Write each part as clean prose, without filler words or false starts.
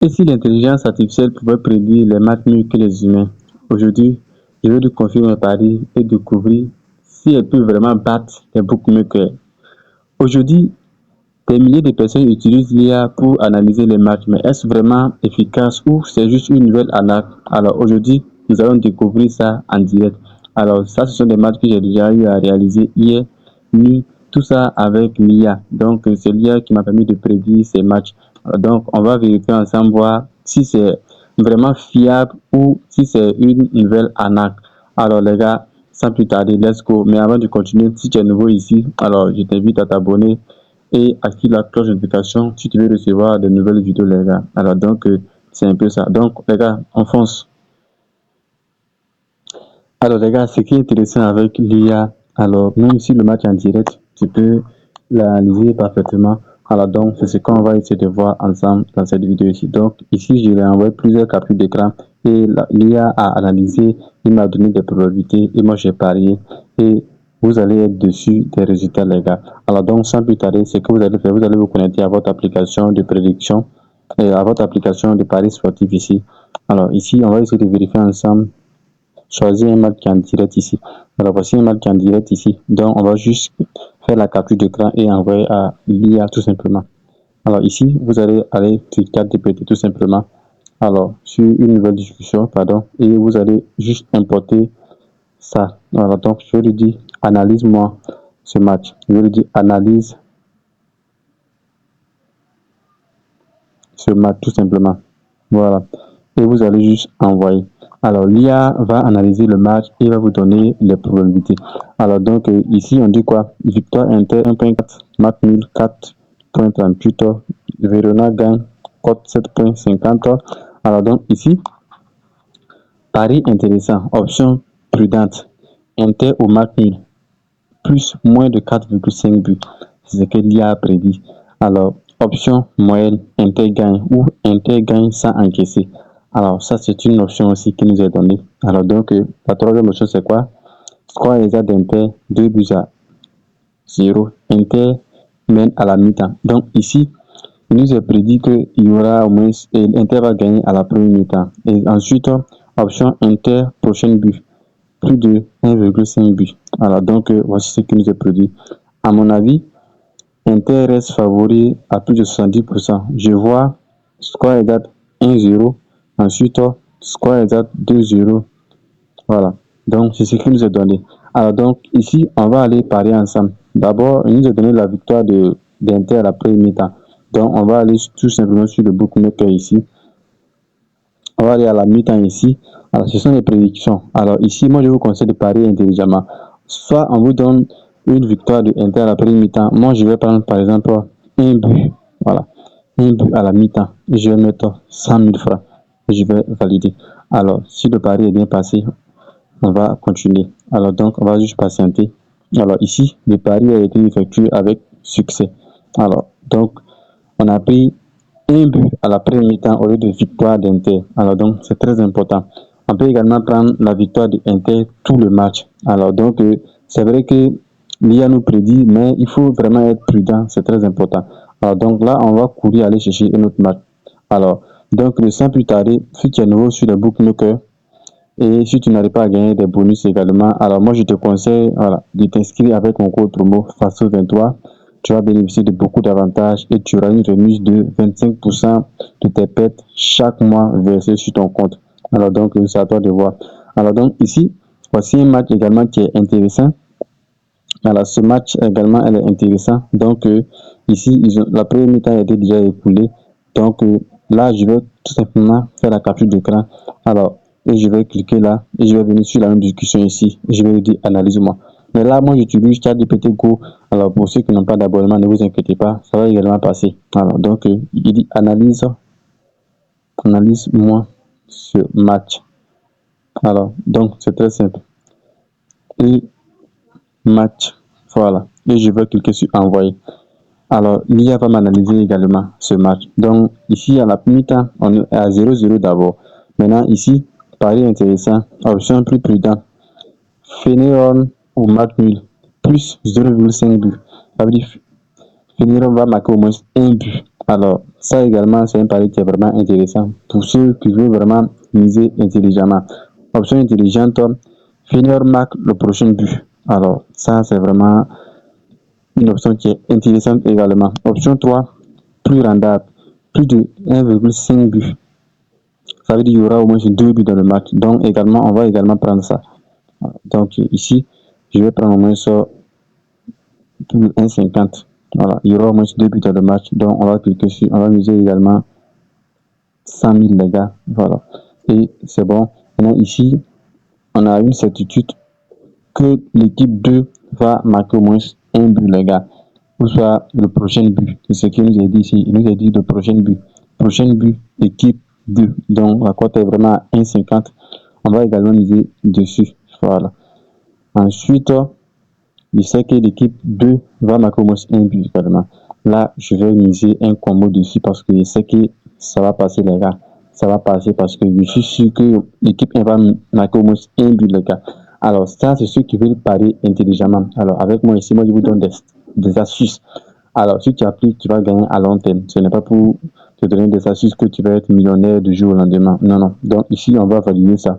Et si l'intelligence artificielle pouvait prédire les matchs mieux que les humains? Aujourd'hui, je vais lui confier mes paris et découvrir si elle peut vraiment battre les bookmakers. Aujourd'hui, des milliers de personnes utilisent l'IA pour analyser les matchs, mais est-ce vraiment efficace ou c'est juste une nouvelle arnaque? Alors aujourd'hui, nous allons découvrir ça en direct. Alors ça, ce sont des matchs que j'ai déjà eu à réaliser hier nuit, tout ça avec l'IA. Donc c'est l'IA qui m'a permis de prédire ces matchs. Donc on va vérifier ensemble, voir si c'est vraiment fiable ou si c'est une nouvelle arnaque. Alors les gars, sans plus tarder, let's go. Mais avant de continuer, si tu es nouveau ici, alors je t'invite à t'abonner et active la cloche de notification si tu veux recevoir de nouvelles vidéos, les gars. Alors, donc, c'est un peu ça. Donc, les gars, on fonce. Alors, les gars, ce qui est intéressant avec l'IA, alors, même si le match est en direct, tu peux l'analyser parfaitement. Alors, donc, c'est ce qu'on va essayer de voir ensemble dans cette vidéo ici. Donc, ici, je lui ai envoyé plusieurs captures d'écran et l'IA a analysé, il m'a donné des probabilités et moi, j'ai parié et vous allez être dessus des résultats, les gars. Alors, donc, sans plus tarder, ce que vous allez faire, vous allez vous connecter à votre application de prédiction et à votre application de paris sportif ici. Alors, ici, on va essayer de vérifier ensemble. Choisir un match qui est en direct ici. Alors voici un match qui est en direct ici. Donc on va juste faire la capture d'écran et envoyer à l'IA tout simplement. Alors ici, vous allez aller sur ChatGPT tout simplement. Alors sur une nouvelle discussion, pardon, et vous allez juste importer ça. Alors donc je lui dis analyse-moi ce match. Je lui dis analyse ce match tout simplement. Voilà. Et vous allez juste envoyer. Alors, l'IA va analyser le match et va vous donner les probabilités. Alors, donc, ici, on dit quoi? Victoire Inter 1.4, match nul 4.38, Verona gagne, cote 7.50. Alors, donc, ici, pari intéressant, option prudente, Inter au match nul, plus moins de 4,5 buts. C'est ce que l'IA a prédit. Alors, option moyenne, Inter gagne ou Inter gagne sans encaisser. Alors, ça, c'est une option aussi qui nous est donnée. Alors, donc, la troisième option, c'est quoi? Score exact d'Inter, 2 buts à 0. Inter mène à la mi-temps. Donc, ici, il nous est prédit qu'il y aura au moins, Inter va gagner à la première mi-temps. Et ensuite, option Inter, prochain but, plus de 1,5 but. Alors, donc, voici ce qui nous est prédit. À mon avis, Inter reste favori à plus de 70%. Je vois score exact 1-0. Ensuite, score exact 2-0. Voilà. Donc, c'est ce qui nous est donné. Alors, donc, ici, on va aller parier ensemble. D'abord, il nous a donné la victoire d'Inter à la première mi-temps. Donc, on va aller tout simplement sur le bookmaker ici. On va aller à la mi-temps ici. Alors, ce sont les prédictions. Alors, ici, moi, je vous conseille de parier intelligemment. Soit on vous donne une victoire de Inter à la première mi-temps. Moi, je vais prendre, par exemple, un but. Voilà. Un but à la mi-temps. Et je vais mettre 100 000 francs. Et je vais valider. Alors, si le pari est bien passé, on va continuer. Alors, donc, on va juste patienter. Alors, ici, le pari a été effectué avec succès. Alors, donc, on a pris un but à la première mi-temps au lieu de victoire d'Inter. Alors donc, c'est très important. On peut également prendre la victoire d'Inter tout le match. Alors donc, c'est vrai que l'IA nous prédit, mais il faut vraiment être prudent, c'est très important. Alors donc là, on va courir aller chercher un autre match. Alors, donc, sans plus tarder, si tu es nouveau sur le bookmaker et si tu n'arrives pas à gagner des bonus également, alors moi, je te conseille voilà, de t'inscrire avec mon code promo FASO23. Tu vas bénéficier de beaucoup d'avantages et tu auras une remise de 25% de tes pertes chaque mois versées sur ton compte. Alors donc, c'est à toi de voir. Alors donc, ici, voici un match également qui est intéressant. Alors, ce match également, elle est intéressant. Donc, ici, la première mi-temps a été déjà écoulée. Donc, là, je vais tout simplement faire la capture d'écran. Alors, et je vais cliquer là et je vais venir sur la même discussion ici. Et je vais lui dire analyse-moi. Mais là, moi, j'utilise ChatGPT Go. Alors, pour ceux qui n'ont pas d'abonnement, ne vous inquiétez pas, ça va également passer. Alors, donc, il dit analyse-moi ce match. Alors, donc, c'est très simple. Et match, voilà. Et je vais cliquer sur envoyer. Alors, l'IA va m'analyser également ce match. Donc, ici, à la mi-temps, on est à 0-0 d'abord. Maintenant, ici, pari intéressant, option plus prudent. Feneyron au match nul, plus 0,5 but. Ça veut dire Feneyron va marquer au moins un but Alors, ça également, c'est un pari qui est vraiment intéressant pour ceux qui veulent vraiment miser intelligemment. Option intelligente, finir marque le prochain but. Alors, ça, c'est vraiment une option qui est intéressante également. Option 3, plus rendable, plus de 1,5 but. Ça veut dire qu'il y aura au moins 2 buts dans le match. Donc, également, on va également prendre ça. Donc, ici, je vais prendre au moins ça pour 1,50. Voilà, il y aura au moins 2 buts dans le match. Donc, on va cliquer sur, on va miser également 100 000, les gars. Voilà. Et c'est bon. Maintenant, ici, on a une certitude que l'équipe 2 va marquer au moins un but, les gars. Ou soit le prochain but. C'est ce qu'il nous a dit ici. Il nous a dit le prochain but. Prochain but, équipe 2. Donc, la cote est vraiment à 1,50. On va également miser dessus. Voilà. Ensuite, je sais que l'équipe 2 va marquer au moins un but également. Là, je vais miser un combo dessus parce que je sais que ça va passer, les gars. Ça va passer parce que je suis sûr que l'équipe 1 va marquer au moins un but, les gars. Alors, ça, c'est ceux qui veulent parier intelligemment. Alors, avec moi ici, moi, je vous donne des astuces. Alors, si tu appliques, tu vas gagner à long terme. Ce n'est pas pour te donner des astuces que tu vas être millionnaire du jour au lendemain. Non, non. Donc, ici, on va valider ça.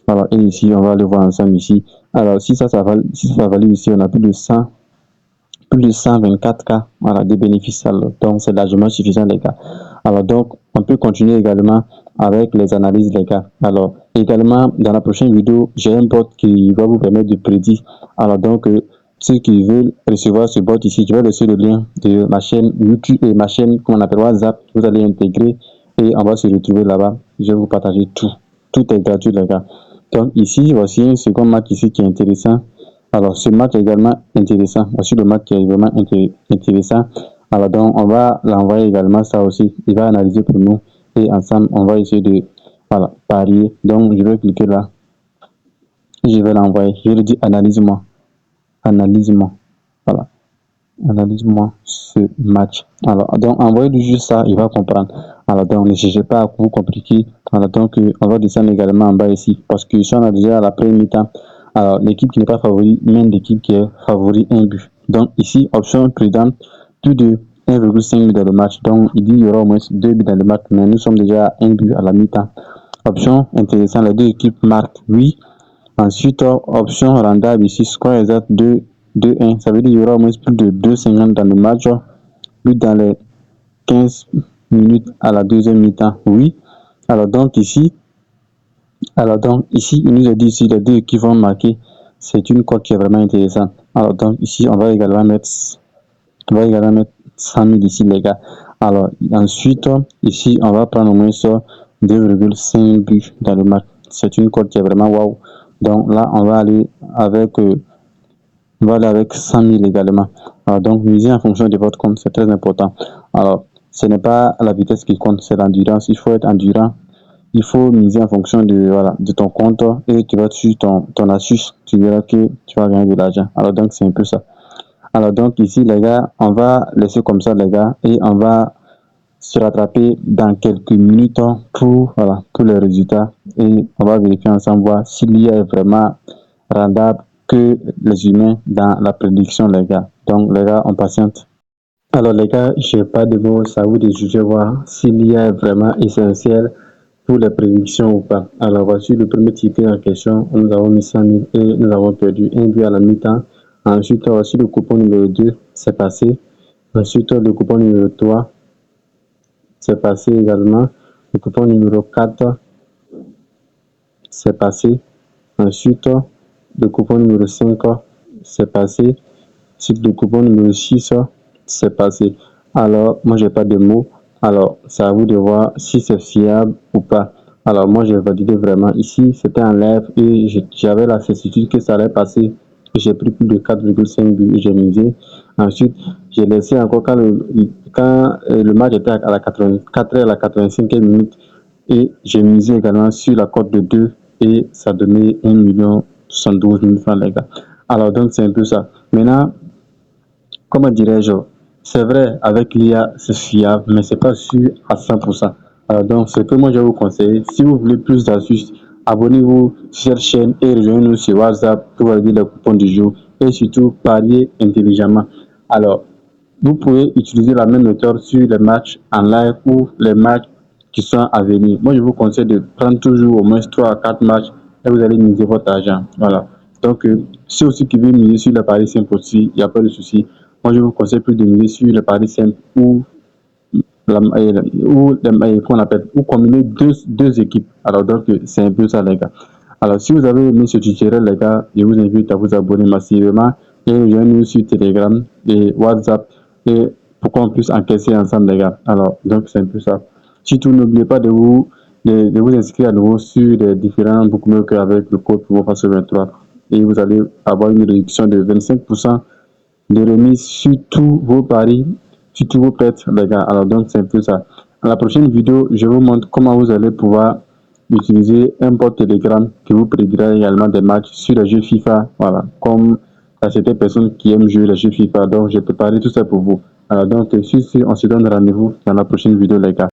Alors, et ici, on va le voir ensemble ici. Alors, si ça valide ici, on a plus de 124K, voilà, de bénéfices. Alors, donc, c'est largement suffisant, les gars. Alors, donc, on peut continuer également avec les analyses, les gars. Alors, également, dans la prochaine vidéo, j'ai un bot qui va vous permettre de prédire. Alors, donc, ceux qui veulent recevoir ce bot ici, je vais laisser le lien de ma chaîne YouTube et ma chaîne, qu'on appelle WhatsApp. Vous allez intégrer et on va se retrouver là-bas. Je vais vous partager tout. Tout est gratuit, les gars. Donc, ici, voici un second match ici qui est intéressant. Alors, ce match est également intéressant. Voici le match qui est vraiment intéressant. Alors, donc, on va l'envoyer également ça aussi. Il va analyser pour nous. Et ensemble, on va essayer de parier. Donc, je vais cliquer là. Je vais l'envoyer. Je lui dis analyse-moi. Analyse-moi. Voilà. Analyse-moi ce match. Alors, donc, envoyez-lui juste ça. Il va comprendre. Alors, donc, ne cherchez pas à vous compliquer. Alors, donc, on va descendre également en bas ici. Parce que si on a déjà à la première mi-temps, alors, l'équipe qui n'est pas favori mène l'équipe qui est favori un but. Donc, ici, option prudente, plus de 1,5 but dans le match. Donc, il dit qu'il y aura au moins 2 buts dans le match, mais nous sommes déjà à 1 but à la mi-temps. Option intéressante, les deux équipes marquent, oui. Ensuite, option rendable ici, score exact 2-1. Ça veut dire qu'il y aura au moins plus de 2,50 dans le match. But dans les 15 minutes à la deuxième mi-temps, oui. Alors, donc, ici, il nous a dit ici les deux équipes vont marquer. C'est une cote qui est vraiment intéressante. Alors, donc, ici, on va également mettre 100 000 ici, les gars. Alors, ensuite, ici, on va prendre au moins ça 2,5 buts dans le match. C'est une cote qui est vraiment waouh. Donc, là, on va aller avec 100 000 également. Alors, donc, miser en fonction de votre compte, c'est très important. Alors, ce n'est pas la vitesse qui compte, c'est l'endurance. Il faut être endurant. Il faut miser en fonction de ton compte et tu vas suivre ton astuce. Tu verras que tu vas gagner de l'argent. Alors, donc, c'est un peu ça. Alors, donc, ici, les gars, on va laisser comme ça, les gars, et on va se rattraper dans quelques minutes pour les résultats. Et on va vérifier ensemble, voir s'il y a vraiment rendable que les humains dans la prédiction, les gars. Donc, les gars, on patiente. Alors, les gars, je n'ai pas de mots, ça vous de juger, voir s'il y a vraiment essentiel pour les prédictions ou pas. Alors, voici le premier ticket en question. Nous avons mis 100 000 et nous avons perdu un but à la mi-temps. Ensuite, voici le coupon numéro 2, c'est passé. Ensuite, le coupon numéro 3, c'est passé également. Le coupon numéro 4, c'est passé. Ensuite, le coupon numéro 5, c'est passé. Ensuite, le coupon numéro 6, c'est passé. Alors, moi, j'ai pas de mots. Alors, c'est à vous de voir si c'est fiable ou pas. Alors, moi, j'ai validé vraiment. Ici, c'était en live et j'avais la certitude que ça allait passer. J'ai pris plus de 4,5 buts et j'ai misé. Ensuite, j'ai laissé encore quand le match était à la 84 et à la 85e minute. Et j'ai misé également sur la cote de 2 et ça donnait 1 72 000 francs, les gars. Alors, donc, c'est un peu ça. Maintenant, comment dirais-je, c'est vrai, avec l'IA, c'est fiable, mais c'est pas sûr à 100%. Alors donc, ce que moi je vous conseille, si vous voulez plus d'astuces, abonnez-vous sur cette chaîne et rejoignez-nous sur WhatsApp pour regarder les coupons du jour et surtout parier intelligemment. Alors, vous pouvez utiliser la même méthode sur les matchs en live ou les matchs qui sont à venir. Moi, je vous conseille de prendre toujours au moins 3 à 4 matchs et vous allez miser votre argent. Voilà. Donc, ceux aussi qui veulent miser sur le pari simple aussi, il n'y a pas de souci. Moi, je vous conseille plus de miser sur le pari simple ou qu'on appelle, ou combiner deux équipes. Alors, donc, c'est un peu ça, les gars. Alors, si vous avez aimé ce tutoriel, les gars, je vous invite à vous abonner massivement et rejoindre-nous sur Telegram et WhatsApp et pour qu'on puisse encaisser ensemble, les gars. Alors, donc, c'est un peu ça. Surtout, n'oubliez pas de vous inscrire à nouveau sur les différents bookmakers avec le code PIVOTFACE23 et vous allez avoir une réduction de 25% de remise sur tous vos paris, sur tous vos bets, les gars. Alors, donc, c'est un peu ça. Dans la prochaine vidéo, je vous montre comment vous allez pouvoir utiliser un bot Telegram qui vous prédira également des matchs sur le jeu FIFA. Voilà, comme à certaines personnes qui aiment jouer le jeu FIFA. Donc, j'ai préparé tout ça pour vous. Alors, donc, sur ce, on se donne rendez-vous dans la prochaine vidéo, les gars.